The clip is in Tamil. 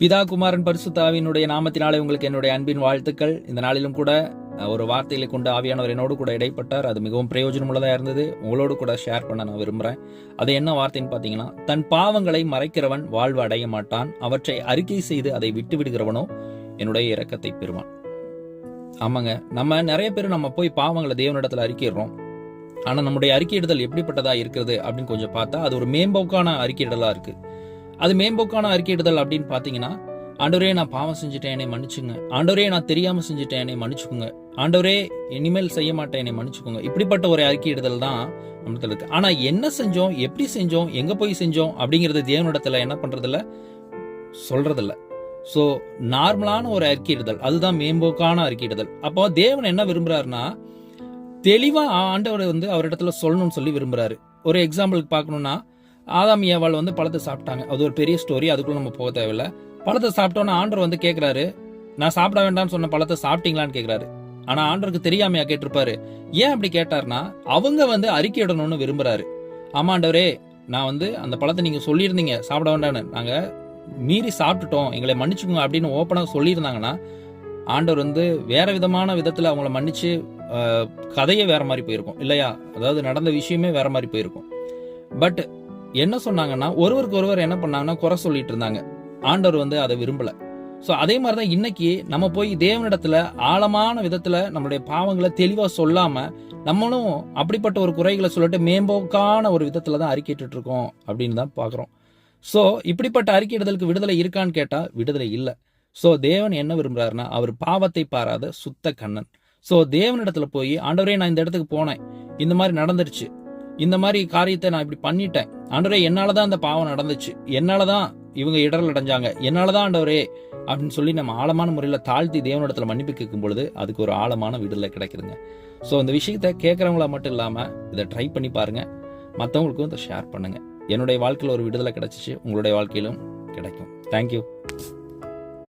பிதா குமாரன் பரிசுத்த ஆவியினுடைய நாமத்தினாலே உங்களுக்கு என்னுடைய அன்பின் வாழ்த்துக்கள். இந்த நாளிலும் கூட ஒரு வார்த்தைகளை கொண்டு ஆவியானவர் என்னோடு கூட இடைப்பட்டார். அது மிகவும் பிரயோஜனம் உள்ளதாக இருந்தது. உங்களோடு கூட ஷேர் பண்ண நான் விரும்புகிறேன். அது என்ன வார்த்தைன்னு பார்த்தீங்கன்னா, தன் பாவங்களை மறைக்கிறவன் வாழ்வு அடைய மாட்டான், அவற்றை அறிக்கை செய்து அதை விட்டு விடுகிறவனோ என்னுடைய இரக்கத்தை பெறுவான். ஆமாங்க, நம்ம நிறைய பேர் நம்ம போய் பாவங்களை தேவனிடத்தில் அறிக்கையிடுறோம். ஆனால் நம்முடைய அறிக்கையிடுதல் எப்படிப்பட்டதா இருக்கிறது அப்படின்னு கொஞ்சம் பார்த்தா அது ஒரு மேம்போக்கான அறிக்கையிடலா இருக்கு. அது மேம்போக்கான அறிக்கையிடுதல் அப்படின்னு பார்த்தீங்கன்னா, ஆண்டவரே நான் பாவம் செஞ்சுட்டேன் என்னை மன்னிச்சுங்க, ஆண்டவரே நான் தெரியாம செஞ்சுட்டேன் என்னை மன்னிச்சுக்கோங்க, ஆண்டவரே இனிமேல் செய்ய மாட்டேன் என்னை மன்னிச்சுக்கோங்க, இப்படிப்பட்ட ஒரு அறிக்கையிடுதல் தான் நம்மள இருக்கு. ஆனா என்ன செஞ்சோம், எப்படி செஞ்சோம், எங்க போய் செஞ்சோம் அப்படிங்கறது தேவனிடத்துல என்ன பண்றதில்ல, சொல்றதில்ல. ஸோ நார்மலான ஒரு அறிக்கையிடுதல், அதுதான் மேம்போக்கான அறிக்கையிடுதல். அப்போ தேவன் என்ன விரும்புறாருன்னா, தெளிவா ஆண்டவர் அவரிடத்துல சொல்லணும்னு சொல்லி விரும்புறாரு. ஒரு எக்ஸாம்பிளுக்கு பார்க்கணும்னா, ஆதாம் ஏவாள் பழத்தை சாப்பிட்டாங்க. அது ஒரு பெரிய ஸ்டோரி, அதுக்குள்ள நம்ம போக தேவையில்ல. பழத்தை சாப்பிட்டோன்னா ஆண்டவர் கேட்கிறாரு, நான் சாப்பிட வேண்டாம்னு சொன்ன பழத்தை சாப்பிட்டீங்களான்னு கேட்கிறாரு. ஆனா ஆண்டவருக்கு தெரியாமையா கேட்டிருப்பாரு. ஏன் அப்படி கேட்டார்னா, அவங்க அறிக்கையிடணும்னு விரும்புறாரு. ஆமா ஆண்டவரே, நான் அந்த பழத்தை நீங்க சொல்லியிருந்தீங்க சாப்பிட வேண்டாம்னு, நாங்க மீறி சாப்பிட்டுட்டோம், எங்களை மன்னிச்சுக்கோங்க அப்படின்னு ஓப்பனா சொல்லியிருந்தாங்கன்னா, ஆண்டவர் வேற விதமான விதத்துல அவங்கள மன்னிச்சு கதையே வேற மாதிரி போயிருக்கும் இல்லையா? அதாவது நடந்த விஷயமே வேற மாதிரி போயிருக்கும். பட் என்ன சொன்னாங்கன்னா, ஒருவருக்கு ஒருவர் என்ன பண்ணாங்கன்னா குறை சொல்லிட்டு இருந்தாங்க. ஆண்டவர் அதை விரும்பல. ஸோ அதே மாதிரிதான் இன்னைக்கு நம்ம போய் தேவனிடத்துல ஆழமான விதத்துல நம்மளுடைய பாவங்களை தெளிவா சொல்லாம, நம்மளும் அப்படிப்பட்ட ஒரு குறைகளை சொல்லிட்டு மேம்போக்கான ஒரு விதத்துல தான் அறிக்கையிட்டு இருக்கோம் அப்படின்னு தான் பாக்குறோம். ஸோ இப்படிப்பட்ட அறிக்கையிடுதலுக்கு விடுதலை இருக்கான்னு கேட்டா விடுதலை இல்லை. ஸோ தேவன் என்ன விரும்புறாருன்னா, அவர் பாவத்தை பாராத சுத்த கண்ணன். ஸோ தேவனிடத்துல போய், ஆண்டவரே நான் இந்த இடத்துக்கு போனேன், இந்த மாதிரி நடந்துருச்சு, இந்த மாதிரி காரியத்தை நான் இப்படி பண்ணிட்டேன், ஆண்டவரே என்னாலதான் அந்த பாவம் நடந்துச்சு, என்னாலதான் இவங்க இடரல் அடைஞ்சாங்க, என்னாலதான் ஆண்டவரே அப்படின்னு சொல்லி நம்ம ஆழமான முறையில் தாழ்த்தி தேவனிடத்துல மன்னிப்பு கேட்கும் பொழுது அதுக்கு ஒரு ஆழமான விடுதலை கிடைக்குதுங்க. ஸோ இந்த விஷயத்த கேட்கறவங்கள மட்டும் இல்லாம இதை ட்ரை பண்ணி பாருங்க, மற்றவங்களுக்கும் இதை ஷேர் பண்ணுங்க. என்னுடைய வாழ்க்கையில் ஒரு விடுதலை கிடைச்சிச்சு, உங்களுடைய வாழ்க்கையிலும் கிடைக்கும். தேங்க்யூ.